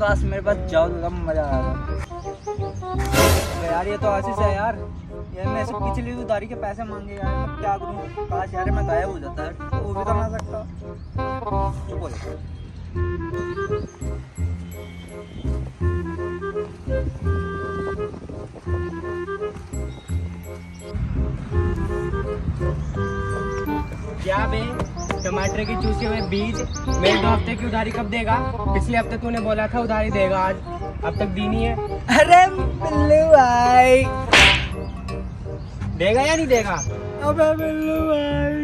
काश मेरे पास जाओ तो कम मजा आएगा। यार ये तो आशीष है यार, ये मेरे से पिछली उधारी के पैसे मांगे यार, मैं क्या करूं। काश यार मैं गायब हो जाता है तो वो भी तो ना सकता। चुप हो जा। क्या बे, टमाटर की चूसी में बीज मेरे 2 हफ्ते की उधारी कब देगा? पिछले हफ्ते तूने बोला था उधारी देगा, आज अब तक दी नहीं है। अरे बिल्लू भाई, देगा या नहीं देगा? अबे बिल्लू भाई,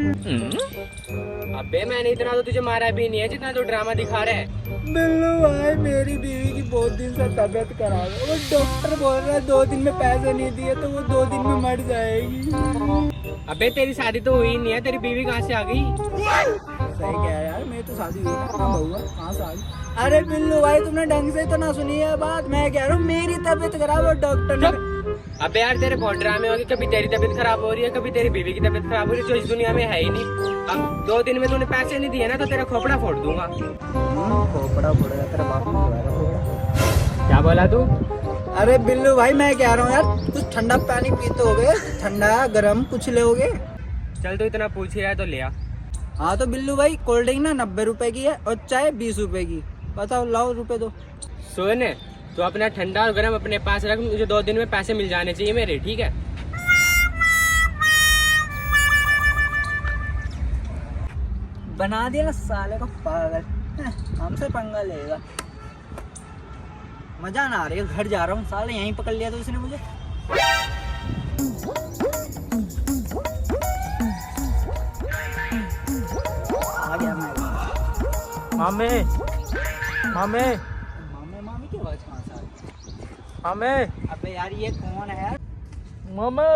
अबे मैंने इतना तो तुझे मारा भी नहीं है जितना तो ड्रामा दिखा रहा है। बिल्लू भाई मेरी बीवी की बहुत दिन से तबीयत खराब है, वो डॉक्टर बोल रहा है 2 दिन में पैसे नहीं दिए तो वो 2 दिन में मर जाएगी। अबे तेरी शादी तो हुई नहीं है, तेरी बीवी कहाँ से आ गई? सही कह रहा यार, मेरी तो शादी हुई है, बहुआ कहाँ से आ गई। अरे बिल्लू भाई तुमने ढंग से तो ना सुनी है बात, मैं कह रहा हूँ मेरी तबीयत खराब है, डॉक्टर ने। अबे यार तेरे बहुत ड्रामे हो गए, कभी तेरी तबीयत खराब हो रही है, कभी तेरी बीवी की तबीयत खराब हो रही है, जो इस दुनिया में है ही नहीं। अब 2 दिन में तूने पैसे नहीं दिए ना तो तेरा खोपड़ा फोड़ दूंगा। खोपड़ा फोड़ेगा तेरा बाप ने फोड़ा खोपड़ा। क्या बोला तू? अरे बिल्लू भाई मैं कह रहा हूँ यार, कुछ ठंडा पानी पीते होगे, ठंडा गरम कुछ ले। चल तू इतना पूछ ही रहा है तो ले आ। हाँ तो बिल्लू भाई कोल्ड ड्रिंक ना 90 रुपए की है और चाय 20 रुपए की, बताओ लाओ रुपए दो। सुन, तो अपना ठंडा और गर्म अपने पास रख, मुझे 2 दिन में पैसे मिल जाने चाहिए मेरे, ठीक है? बना दिया ना साले को पागल, हमसे पंगा लेगा। मजा ना आ रही है, घर जा रहा हूँ, साले यहीं पकड़ लिया था उसने मुझे। आ गया मैं। मामे मामे मामे मामी की आवाज कहाँ से आ रही? मामे अबे यार ये कौन है यार? मामे।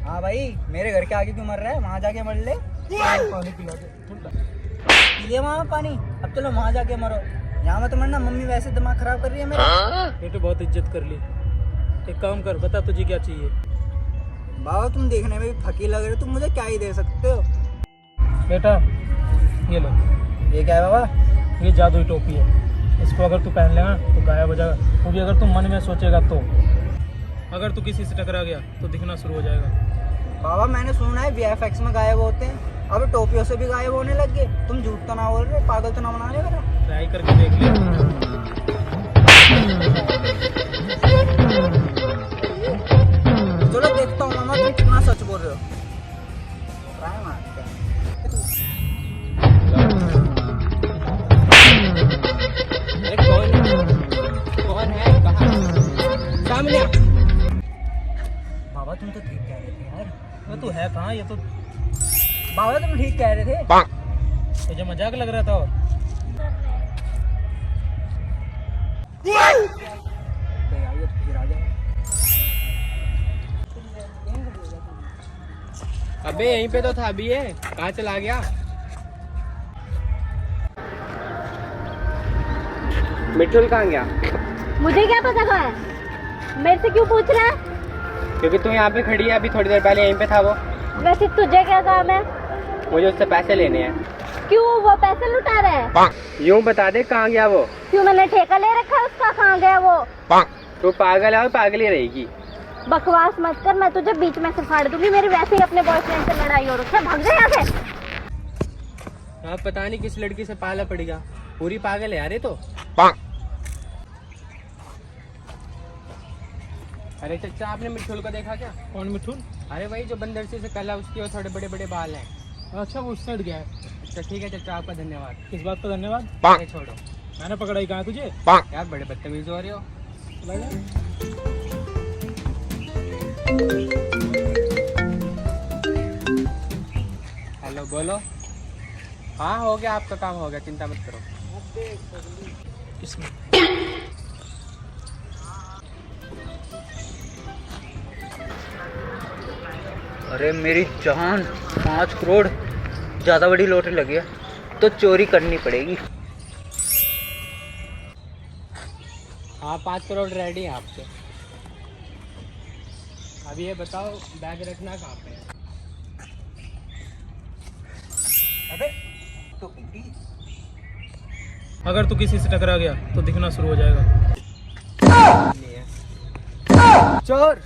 हाँ भाई मेरे घर के आगे क्यों मर रहा है, वहाँ जाके मर ले। पानी पिला दे। पी लिया वहाँ पानी, अब चलो वहाँ जाके मरो, यहाँ मत मरना, मम्मी वैसे दिमाग खराब कर रही है मेरा। ये तो बहुत इज्जत कर ली। एक काम कर, बता तुझे क्या चाहिए? बाबा तुम देखने में भी फकीर लग रहे हो, तुम मुझे क्या ही दे सकते हो। बेटा ये लो, ये क्या है बाबा? ये जादुई टोपी है, इसको अगर तू पहन लेगा तो गायब हो जाएगा, वो भी अगर तू मन में सोचेगा तो। अगर तू किसी से टकरा गया तो दिखना शुरू हो जाएगा। बाबा मैंने सुना है VFX में गायब होते हैं, अब टोपियों से भी गायब होने लग गए। तुम झूठ तो ना बोल रहे, पागल तो ना बना रहे मेरा। ट्राई करके देख ले। चलो देखता हूँ मामा तुम कितना सच बोल रहे हो। ट्राई मारते हैं। अरे कौन है कहाँ? सामने आ। बाबा तुम तो ठीक कह रहे थे यार। वो तू है कहाँ? ये तो बाबा तुम ठीक कह रहे थे। तुझे मजाक लग रहा था। यार ये तो फिर आ जाएगा। अबे यहीं पे तो था अभी, ये कहाँ चला गया? मिठुल कहाँ गया? मुझे क्या पता कहाँ है, मेरे से क्यों पूछ रहा है? क्योंकि तू यहाँ पे खड़ी है, अभी थोड़ी देर पहले यहीं पे था वो। वैसे तुझे क्या काम है? मुझे उससे पैसे लेने हैं। क्यों, वो पैसे लुटा रहे हैं? यूँ बता दे कहाँ गया वो? क्यों, मैंने ठेका ले रखा है उसका, कहाँ गया वो? तू पागल है और पागल ही रहेगी। बकवास मत कर, मैं तुझे बीच में से फाड़ दूंगी। मेरी वैसे ही अपने बॉयफ्रेंड से लड़ाई हो रखी है, भाग जा यहाँ से। हाँ पता नहीं किस लड़की से पाला पड़ गया, पूरी पागल है यार ये तो। अरे चचा आपने मिठुल को देखा क्या? कौन मिठुन? अरे वही जो बंदर से कला, उसकी और थोड़े बड़े बड़े बाल हैं। अच्छा वो उस साइड गया है। अच्छा ठीक है चचा, आपका धन्यवाद। किस बात का धन्यवाद? अरे छोड़ो मैंने पकड़ा ही कहाँ तुझे? यार, बड़े बदतमीज हो रहे हो। चला जा। हेलो बोलो। हाँ हो गया, आपका काम हो गया, चिंता मत करो। किसमें? अरे मेरी जान, 5 करोड़ ज़्यादा बड़ी लॉटरी लगी है तो चोरी करनी पड़ेगी। हाँ 5 करोड़ रेडी है आपके। अब ये बताओ बैग रखना कहाँ पे है? अबे तो फूटी। अगर तू किसी से टकरा गया तो दिखना शुरू हो जाएगा। चोर